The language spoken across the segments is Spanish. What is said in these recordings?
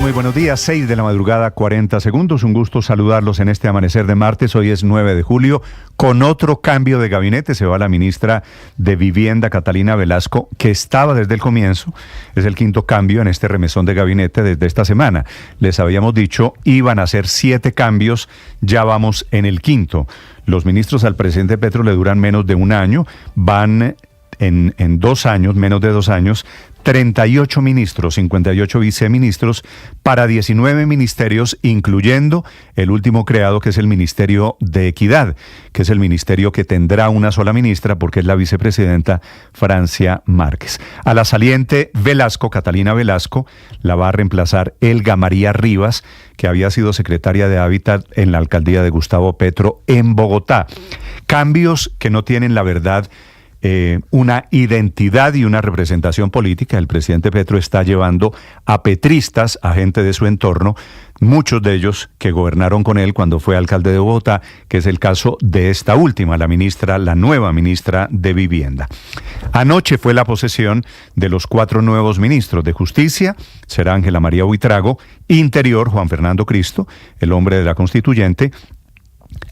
Muy buenos días, 6 de la madrugada, 40 segundos. Un gusto saludarlos en este amanecer de martes. Hoy es 9 de julio. Con otro cambio de gabinete se va la ministra de Vivienda, Catalina Velasco, que estaba desde el comienzo. Es el quinto cambio en este remesón de gabinete desde esta semana. Les habíamos dicho, iban a ser 7 cambios, ya vamos en el quinto. Los ministros al presidente Petro le duran menos de un año, van en 2 años, menos de 2 años, 38 ministros, 58 viceministros para 19 ministerios, incluyendo el último creado, que es el Ministerio de Equidad, que es el ministerio que tendrá una sola ministra porque es la vicepresidenta Francia Márquez. A la saliente Velasco, Catalina Velasco, la va a reemplazar Elga María Rivas, que había sido secretaria de Hábitat en la alcaldía de Gustavo Petro en Bogotá. Cambios que no tienen, la verdad, una identidad y una representación política. El presidente Petro está llevando a petristas, a gente de su entorno, muchos de ellos que gobernaron con él cuando fue alcalde de Bogotá, que es el caso de esta última, la nueva ministra de Vivienda. Anoche fue la posesión de los 4 nuevos ministros de Justicia, será Ángela María Buitrago; Interior, Juan Fernando Cristo, el hombre de la Constituyente;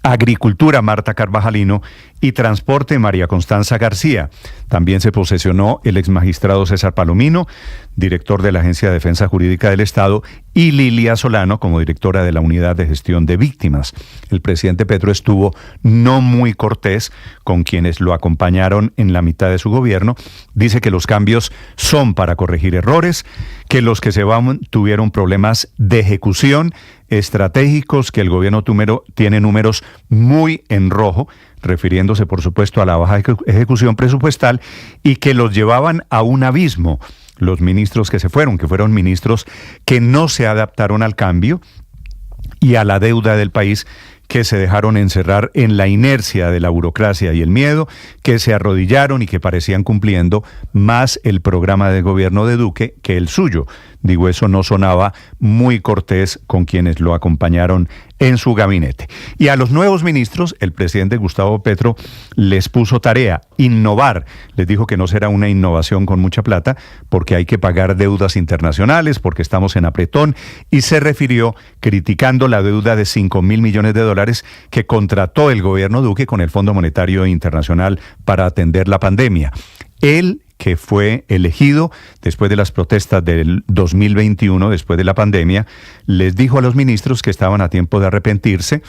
Agricultura, Marta Carvajalino; y Transporte, María Constanza García. También se posesionó el exmagistrado César Palomino, director de la Agencia de Defensa Jurídica del Estado, y Lilia Solano como directora de la Unidad de Gestión de Víctimas. El presidente Petro estuvo no muy cortés con quienes lo acompañaron en la mitad de su gobierno. Dice que los cambios son para corregir errores, que los que se van tuvieron problemas de ejecución estratégicos, que el gobierno tiene números muy en rojo, refiriéndose por supuesto a la baja ejecución presupuestal, y que los llevaban a un abismo. Los ministros que se fueron, que fueron ministros que no se adaptaron al cambio y a la deuda del país, que se dejaron encerrar en la inercia de la burocracia y el miedo, que se arrodillaron y que parecían cumpliendo más el programa de gobierno de Duque que el suyo. Digo, eso no sonaba muy cortés con quienes lo acompañaron en su gabinete. Y a los nuevos ministros, el presidente Gustavo Petro les puso tarea: innovar. Les dijo que no será una innovación con mucha plata, porque hay que pagar deudas internacionales, porque estamos en apretón, y se refirió criticando la deuda de 5.000 millones de dólares que contrató el gobierno Duque con el Fondo Monetario Internacional para atender la pandemia. Él, que fue elegido después de las protestas del 2021, después de la pandemia, les dijo a los ministros que estaban a tiempo de arrepentirse,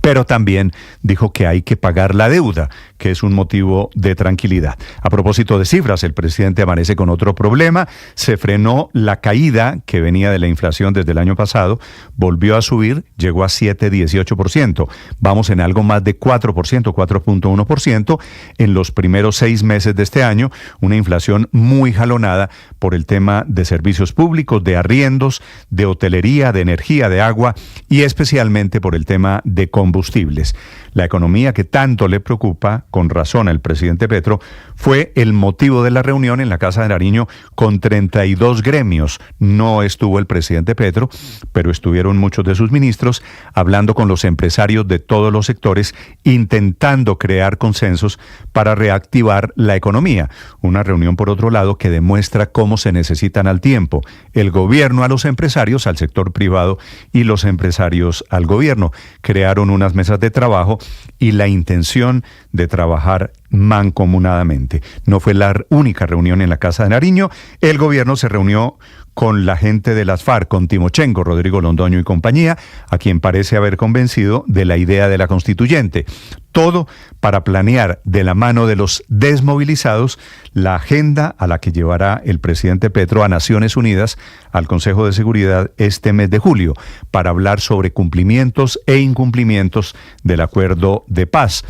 pero también dijo que hay que pagar la deuda, que es un motivo de tranquilidad. A propósito de cifras, el presidente amanece con otro problema. Se frenó la caída que venía de la inflación desde el año pasado, volvió a subir, llegó a 7,18%. Vamos en algo más de 4%, 4.1% en los primeros 6 meses de este año, una inflación muy jalonada por el tema de servicios públicos, de arriendos, de hotelería, de energía, de agua, y especialmente por el tema de combustibles. La economía, que tanto le preocupa, con razón, al presidente Petro, fue el motivo de la reunión en la Casa de Nariño con 32 gremios. No estuvo el presidente Petro, pero estuvieron muchos de sus ministros hablando con los empresarios de todos los sectores, intentando crear consensos para reactivar la economía. Una reunión, por otro lado, que demuestra cómo se necesitan al tiempo el gobierno a los empresarios, al sector privado, y los empresarios al gobierno. Crearon unas mesas de trabajo y la intención de trabajar mancomunadamente. No fue la única reunión en la Casa de Nariño. El gobierno se reunió con la gente de las FARC, con Timochenko, Rodrigo Londoño y compañía, a quien parece haber convencido de la idea de la constituyente. Todo para planear de la mano de los desmovilizados la agenda a la que llevará el presidente Petro a Naciones Unidas, al Consejo de Seguridad, este mes de julio, para hablar sobre cumplimientos e incumplimientos del acuerdo de paz.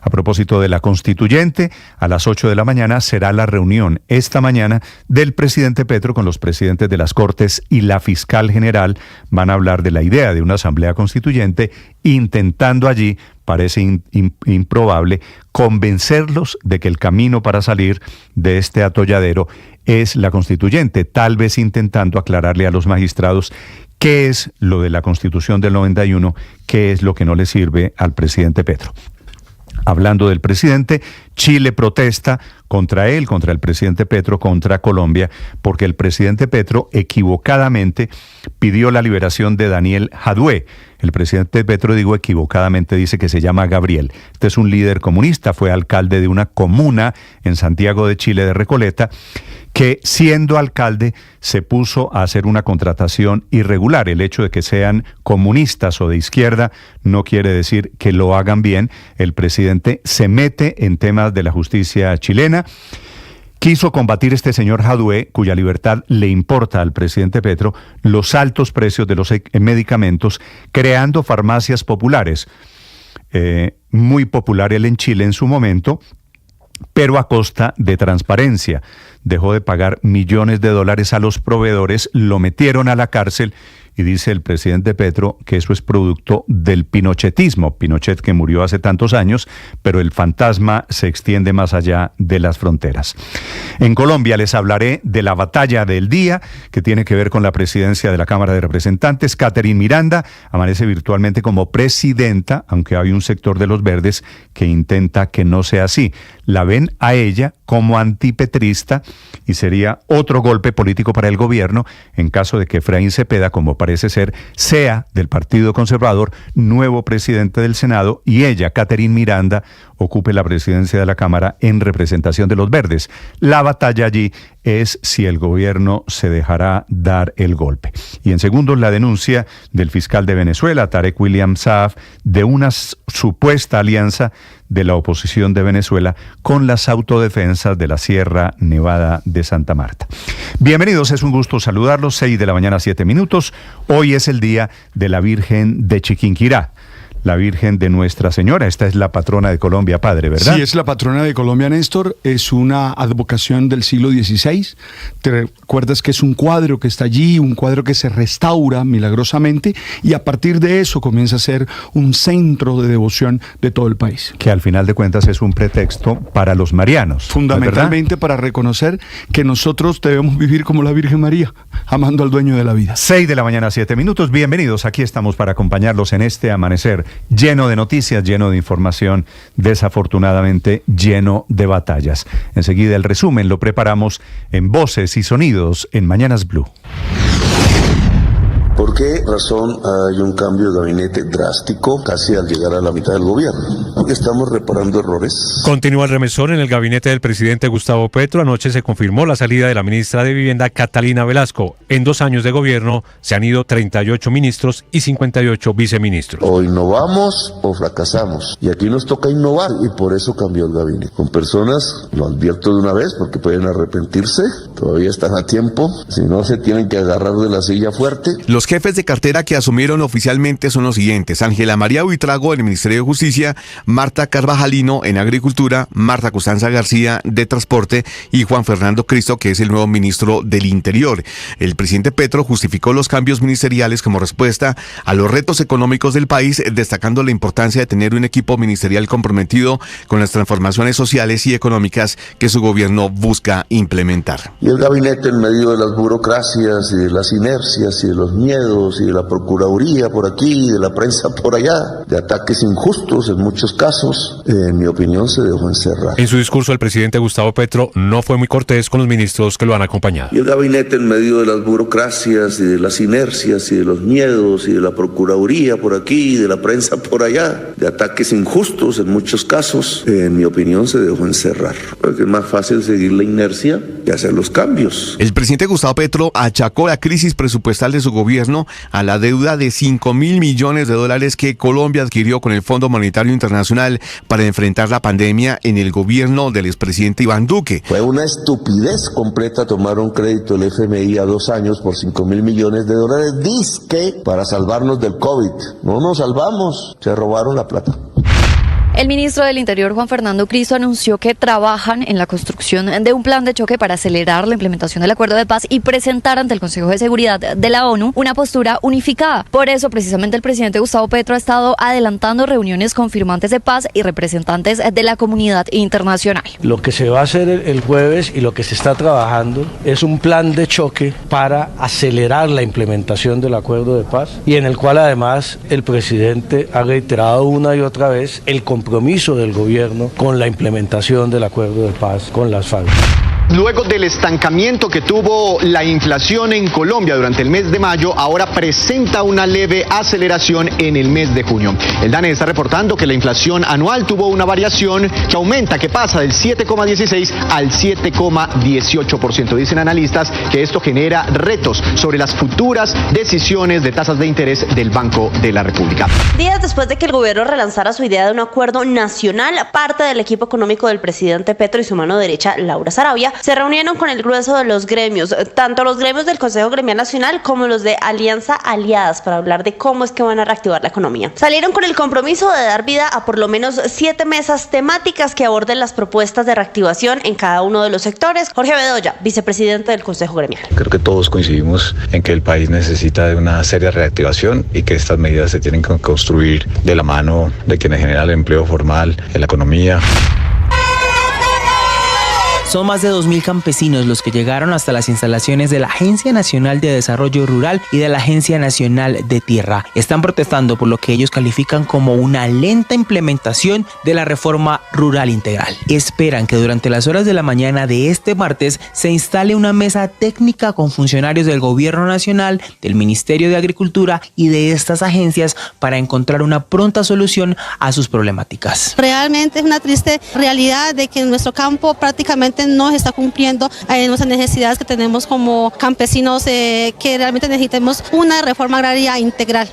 A propósito de la constituyente, a las 8 de la mañana será la reunión esta mañana del presidente Petro con los presidentes de las Cortes y la fiscal general. Van a hablar de la idea de una asamblea constituyente, intentando allí, parece improbable, convencerlos de que el camino para salir de este atolladero es la constituyente, tal vez intentando aclararle a los magistrados qué es lo de la Constitución del 91, qué es lo que no le sirve al presidente Petro. hablando del presidente, Chile protesta contra él, contra el presidente Petro, contra Colombia, porque el presidente Petro equivocadamente pidió la liberación de Daniel Jadue. El presidente Petro, digo equivocadamente, dice que se llama Gabriel. Este es un líder comunista, fue alcalde de una comuna en Santiago de Chile, de Recoleta, que siendo alcalde se puso a hacer una contratación irregular. El hecho de que sean comunistas o de izquierda no quiere decir que lo hagan bien. El presidente se mete en temas de la justicia chilena. Quiso combatir este señor Jadue, cuya libertad le importa al presidente Petro, los altos precios de los medicamentos, creando farmacias populares. Muy popular él en Chile en su momento, pero a costa de transparencia. Dejó de pagar millones de dólares a los proveedores, lo metieron a la cárcel y dice el presidente Petro que eso es producto del pinochetismo. Pinochet, que murió hace tantos años, pero el fantasma se extiende más allá de las fronteras. En Colombia les hablaré de la batalla del día, que tiene que ver con la presidencia de la Cámara de Representantes. Catherine Miranda amanece virtualmente como presidenta, aunque hay un sector de los verdes que intenta que no sea así. La ven a ella como antipetrista y sería otro golpe político para el gobierno en caso de que Efraín Cepeda, como parece ser, sea del Partido Conservador nuevo presidente del Senado y ella, Catherine Miranda, ocupe la presidencia de la Cámara en representación de los verdes. La batalla allí es si el gobierno se dejará dar el golpe. Y en segundo, la denuncia del fiscal de Venezuela, Tarek William Saab, de una supuesta alianza de la oposición de Venezuela con las autodefensas de la Sierra Nevada de Santa Marta. Bienvenidos, es un gusto saludarlos, 6 de la mañana, 7 minutos. Hoy es el día de la Virgen de Chiquinquirá, la Virgen de Nuestra Señora. Esta es la patrona de Colombia, padre, ¿verdad? Sí, es la patrona de Colombia, Néstor. Es una advocación del siglo XVI. Te recuerdas que es un cuadro que está allí, un cuadro que se restaura milagrosamente y a partir de eso comienza a ser un centro de devoción de todo el país. Que al final de cuentas es un pretexto para los marianos. Fundamentalmente para reconocer que nosotros debemos vivir como la Virgen María, amando al dueño de la vida. 6 de la mañana, 7 minutos. Bienvenidos. Aquí estamos para acompañarlos en este amanecer lleno de noticias, lleno de información, desafortunadamente lleno de batallas. Enseguida el resumen lo preparamos en Voces y Sonidos en Mañanas Blue. ¿Por qué razón hay un cambio de gabinete drástico casi al llegar a la mitad del gobierno? Porque estamos reparando errores. Continúa el remesón en el gabinete del presidente Gustavo Petro. Anoche se confirmó la salida de la ministra de Vivienda, Catalina Velasco. En 2 años de gobierno se han ido 38 ministros y 58 viceministros. O innovamos o fracasamos. Y aquí nos toca innovar y por eso cambió el gabinete. Con personas, lo advierto de una vez porque pueden arrepentirse, todavía están a tiempo. Si no, se tienen que agarrar de la silla fuerte. Los jefes de cartera que asumieron oficialmente son los siguientes: Ángela María Buitrago en el Ministerio de Justicia, Marta Carvajalino en Agricultura, Marta Costanza García de Transporte y Juan Fernando Cristo, que es el nuevo ministro del Interior. El presidente Petro justificó los cambios ministeriales como respuesta a los retos económicos del país, destacando la importancia de tener un equipo ministerial comprometido con las transformaciones sociales y económicas que su gobierno busca implementar. Y el gabinete, en medio de las burocracias y de las inercias y de los miedos y de la Procuraduría por aquí y de la prensa por allá, de ataques injustos en muchos casos, en mi opinión se dejó encerrar. En su discurso el presidente Gustavo Petro no fue muy cortés con los ministros que lo han acompañado. Y el gabinete, en medio de las burocracias y de las inercias y de los miedos y de la Procuraduría por aquí y de la prensa por allá, de ataques injustos en muchos casos, en mi opinión se dejó encerrar. Porque es más fácil seguir la inercia que hacer los cambios. El presidente Gustavo Petro achacó la crisis presupuestal de su gobierno a la deuda de $5.000 millones que Colombia adquirió con el Fondo Monetario Internacional para enfrentar la pandemia en el gobierno del expresidente Iván Duque. Fue una estupidez completa tomar un crédito del FMI a 2 años por $5.000 millones, dizque para salvarnos del COVID. No nos salvamos, se robaron la plata. El ministro del Interior, Juan Fernando Cristo, anunció que trabajan en la construcción de un plan de choque para acelerar la implementación del acuerdo de paz y presentar ante el Consejo de Seguridad de la ONU una postura unificada. Por eso, precisamente, el presidente Gustavo Petro ha estado adelantando reuniones con firmantes de paz y representantes de la comunidad internacional. Lo que se va a hacer el jueves y lo que se está trabajando es un plan de choque para acelerar la implementación del acuerdo de paz y en el cual además el presidente ha reiterado una y otra vez el compromiso compromiso del gobierno con la implementación del acuerdo de paz con las FARC. Luego del estancamiento que tuvo la inflación en Colombia durante el mes de mayo, ahora presenta una leve aceleración en el mes de junio. El DANE está reportando que la inflación anual tuvo una variación que aumenta, que pasa del 7,16 al 7,18%. Dicen analistas que esto genera retos sobre las futuras decisiones de tasas de interés del Banco de la República. Días después de que el gobierno relanzara su idea de un acuerdo nacional, parte del equipo económico del presidente Petro y su mano derecha, Laura Sarabia, se reunieron con el grueso de los gremios, tanto los gremios del Consejo Gremial Nacional como los de Alianza Aliadas, para hablar de cómo es que van a reactivar la economía. Salieron con el compromiso de dar vida a por lo menos 7 mesas temáticas que aborden las propuestas de reactivación en cada uno de los sectores. Jorge Bedoya, vicepresidente del Consejo Gremial. Creo que todos coincidimos en que el país necesita de una seria reactivación y que estas medidas se tienen que construir de la mano de quienes generan el empleo formal en la economía. Son más de 2.000 campesinos los que llegaron hasta las instalaciones de la Agencia Nacional de Desarrollo Rural y de la Agencia Nacional de Tierra. Están protestando por lo que ellos califican como una lenta implementación de la reforma rural integral. Esperan que durante las horas de la mañana de este martes se instale una mesa técnica con funcionarios del Gobierno Nacional, del Ministerio de Agricultura y de estas agencias para encontrar una pronta solución a sus problemáticas. Realmente es una triste realidad de que en nuestro campo prácticamente no se está cumpliendo nuestras necesidades que tenemos como campesinos, que realmente necesitamos una reforma agraria integral.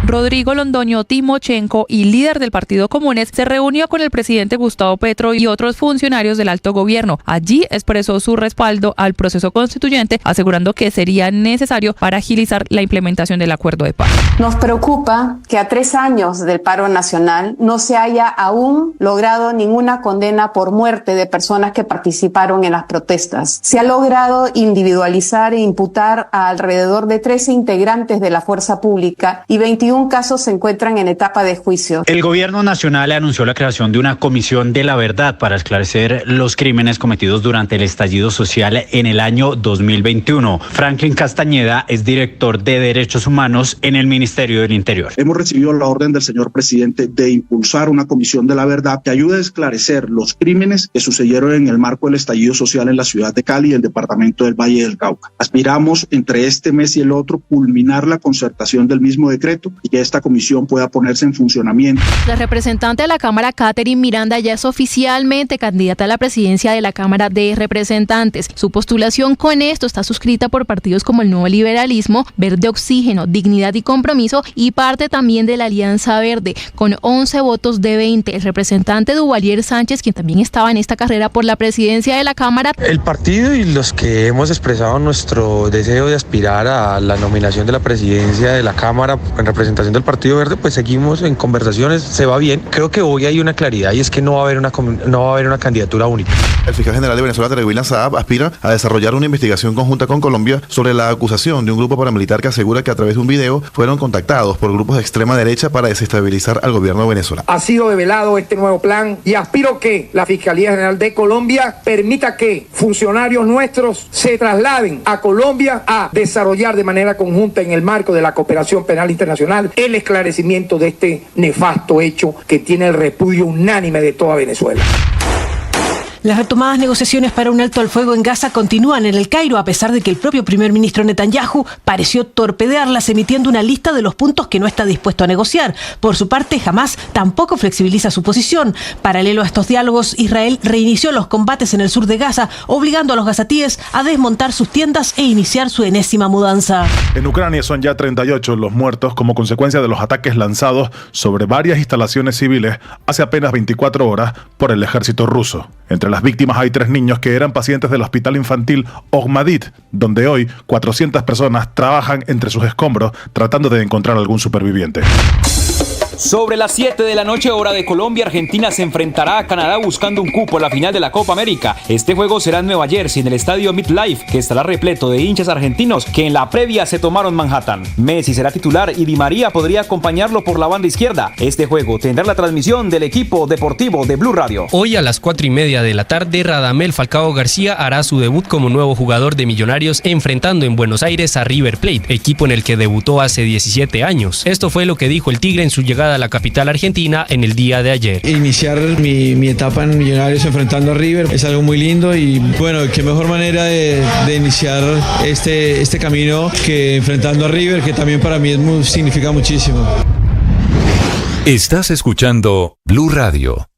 Rodrigo Londoño Timochenko, y líder del Partido Comunes, se reunió con el presidente Gustavo Petro y otros funcionarios del alto gobierno. Allí expresó su respaldo al proceso constituyente, asegurando que sería necesario para agilizar la implementación del acuerdo de paz. Nos preocupa que a 3 años del paro nacional no se haya aún logrado ninguna condena por muerte de personas que participaron en las protestas. Se ha logrado individualizar e imputar a alrededor de 13 integrantes de la fuerza pública y 21 casos se encuentran en etapa de juicio. El gobierno nacional anunció la creación de una comisión de la verdad para esclarecer los crímenes cometidos durante el estallido social en el año 2021. Franklin Castañeda es director de Derechos Humanos en el Ministerio del Interior. Hemos recibido la orden del señor presidente de impulsar una comisión de la verdad que ayude a esclarecer los crímenes que sucedieron en el marco del estallido social en la ciudad de Cali y el departamento del Valle del Cauca. Aspiramos entre este mes y el otro culminar la concertación del mismo decreto y que esta comisión pueda ponerse en funcionamiento. La representante de la Cámara, Catherine Miranda, ya es oficialmente candidata a la presidencia de la Cámara de Representantes. Su postulación con esto está suscrita por partidos como el Nuevo Liberalismo, Verde Oxígeno, Dignidad y Compromiso, y parte también de la Alianza Verde, con 11 votos de 20. El representante Duvalier Sánchez, quien también estaba en esta carrera por la presidencia de la Cámara. El partido y los que hemos expresado nuestro deseo de aspirar a la nominación de la presidencia de la Cámara en representación del Partido Verde, pues seguimos en conversaciones, se va bien. Creo que hoy hay una claridad y es que no va a haber una candidatura única. El fiscal general de Venezuela, Tereguila Saab, aspira a desarrollar una investigación conjunta con Colombia sobre la acusación de un grupo paramilitar que asegura que a través de un video fueron contactados por grupos de extrema derecha para desestabilizar al gobierno venezolano. Ha sido develado este nuevo plan y aspiro que la Fiscalía General de Colombia permita que funcionarios nuestros se trasladen a Colombia a desarrollar de manera conjunta en el marco de la cooperación penal internacional el esclarecimiento de este nefasto hecho que tiene el repudio unánime de toda Venezuela. Las retomadas negociaciones para un alto al fuego en Gaza continúan en El Cairo, a pesar de que el propio primer ministro Netanyahu pareció torpedearlas, emitiendo una lista de los puntos que no está dispuesto a negociar. Por su parte, Hamás tampoco flexibiliza su posición. Paralelo a estos diálogos, Israel reinició los combates en el sur de Gaza, obligando a los gazatíes a desmontar sus tiendas e iniciar su enésima mudanza. En Ucrania son ya 38 los muertos como consecuencia de los ataques lanzados sobre varias instalaciones civiles hace apenas 24 horas por el ejército ruso. Entre las víctimas hay 3 niños que eran pacientes del hospital infantil Ohmadit, donde hoy 400 personas trabajan entre sus escombros tratando de encontrar algún superviviente. Sobre las 7 de la noche, hora de Colombia, Argentina se enfrentará a Canadá buscando un cupo a la final de la Copa América. Este juego será en Nueva Jersey, en el estadio MetLife, que estará repleto de hinchas argentinos que en la previa se tomaron Manhattan. Messi será titular y Di María podría acompañarlo por la banda izquierda. Este juego tendrá la transmisión del equipo deportivo de Blue Radio. Hoy a las 4:30 de la tarde, Radamel Falcao García hará su debut como nuevo jugador de Millonarios, enfrentando en Buenos Aires a River Plate, equipo en el que debutó hace 17 años. Esto fue lo que dijo el Tigre en su llegada llegada a la capital argentina en el día de ayer. Iniciar mi etapa en Millonarios enfrentando a River es algo muy lindo y bueno, qué mejor manera de iniciar este camino que enfrentando a River, que también para mí significa muchísimo. Estás escuchando Blue Radio.